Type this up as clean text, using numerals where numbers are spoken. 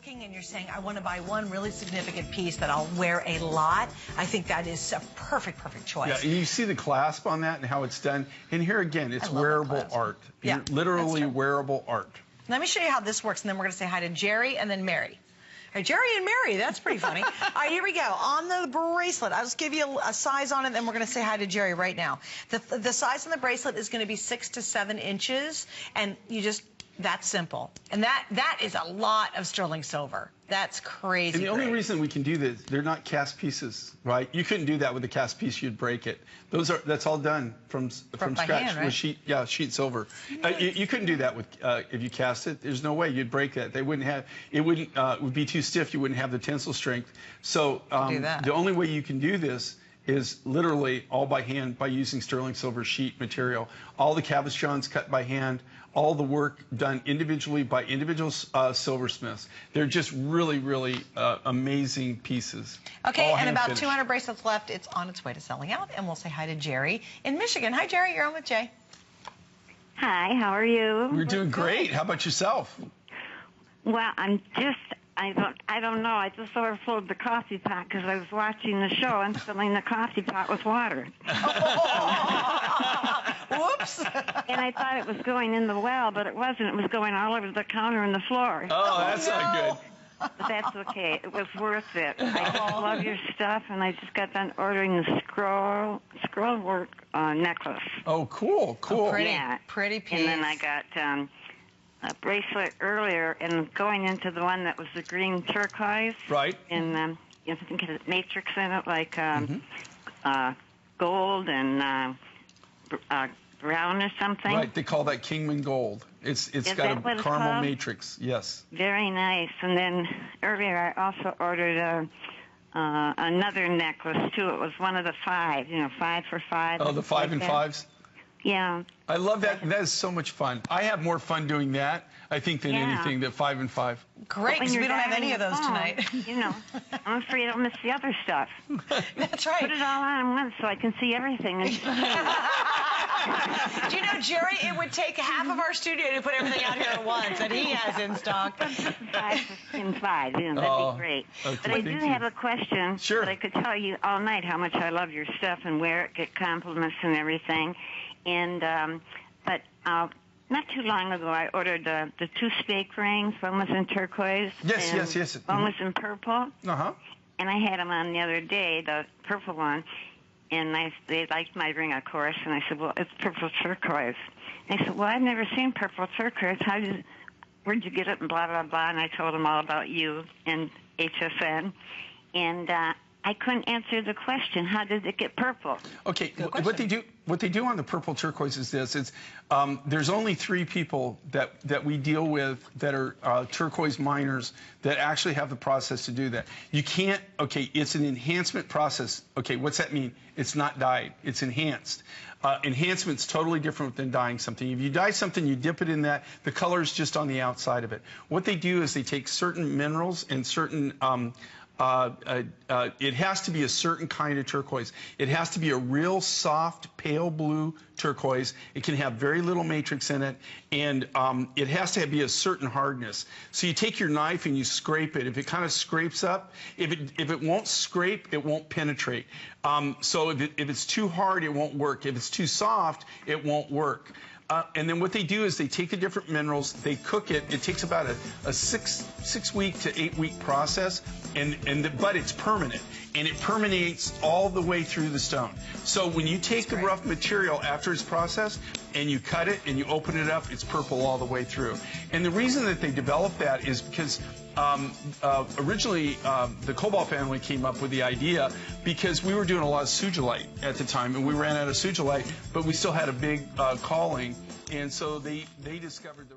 looking and you're saying, I want to buy one really significant piece that I'll wear a lot, I think that is a perfect choice. Yeah, and you see the clasp on that and how it's done. And here again, it's wearable art. Yeah, literally wearable art. Let me show you how this works, and then we're going to say hi to Jerry and then Mary. All right, Jerry and Mary, that's pretty funny. All right, here we go. On the bracelet, I'll just give you a size on it, and then we're going to say hi to Jerry right now. The size on the bracelet is going to be 6 to 7 inches, and you just, that's simple. And that is a lot of sterling silver. That's crazy. And the only reason we can do this, they're not cast pieces, right? You couldn't do that with a cast piece; you'd break it. That's all done from scratch, hand, right? with sheet silver. You couldn't do that with if you cast it. There's no way you'd break that. They wouldn't have. It would be too stiff. You wouldn't have the tensile strength. So the only way you can do this is literally all by hand by using sterling silver sheet material. All the cabochons cut by hand, all the work done individually by individual silversmiths. They're just really amazing pieces. Okay, and about 200 bracelets left. It's on its way to selling out, and we'll say hi to Jerry in Michigan. Hi, Jerry. You're on with Jay. Hi, how are you? We're doing great. How about yourself? Well, I don't know. I just overflowed the coffee pot because I was watching the show and filling the coffee pot with water. Whoops. And I thought it was going in the well, but it wasn't. It was going all over the counter and the floor. Oh, that's not good. But that's okay. It was worth it. I just love your stuff, and I just got done ordering the scroll work necklace. Oh, cool. Oh, pretty piece. And then I got a bracelet earlier, and going into the one that was the green turquoise. Right. And I think it has matrix in it, like gold and brown or something. Right. They call that Kingman gold. It's got a caramel matrix. Yes. Very nice. And then earlier I also ordered another necklace too. It was one of the 5, 5 for 5. Oh, the 5 and 5s. Yeah. I love that. That is so much fun. I have more fun doing that, I think, than anything, that 5 and 5. Great, because we don't have any of those tonight. I'm afraid I'll miss the other stuff. That's right. Put it all on once so I can see everything. Do you know, Jerry, it would take half of our studio to put everything out here at once that he has in stock. 5 and 5, that'd be great. Okay, but I do have a question. Sure. But I could tell you all night how much I love your stuff and wear it, get compliments and everything. And but not too long ago, I ordered the 2 spake rings. One was in turquoise. Yes. One was in purple. Uh-huh. And I had them on the other day, the purple one. And they liked my ring, of course. And I said, well, it's purple turquoise. And they said, well, I've never seen purple turquoise. Where'd you get it? And blah, blah, blah. And I told them all about you and HSN. And I couldn't answer the question. How did it get purple? Okay, what they do on the purple turquoise is this. It's there's only 3 people that we deal with that are turquoise miners that actually have the process to do that. You can't. Okay, it's an enhancement process. Okay, what's that mean? It's not dyed. It's enhanced. Enhancement's totally different than dyeing something. If you dye something, you dip it in that. The color is just on the outside of it. What they do is they take certain minerals and certain it has to be a certain kind of turquoise. It has to be a real soft, pale blue turquoise. It can have very little matrix in it, and it has to be a certain hardness. So you take your knife and you scrape it. If it kind of scrapes up, if it won't scrape, it won't penetrate. So if it's too hard, it won't work. If it's too soft, it won't work. And then what they do is they take the different minerals, they cook it. It takes about a 6 week to 8 week process, but it's permanent, and it permeates all the way through the stone. So when you take the rough material after it's processed and you cut it and you open it up, it's purple all the way through. And the reason that they developed that is because originally the Cobalt family came up with the idea because we were doing a lot of sugilite at the time, and we ran out of sugilite, but we still had a big calling, and so they discovered the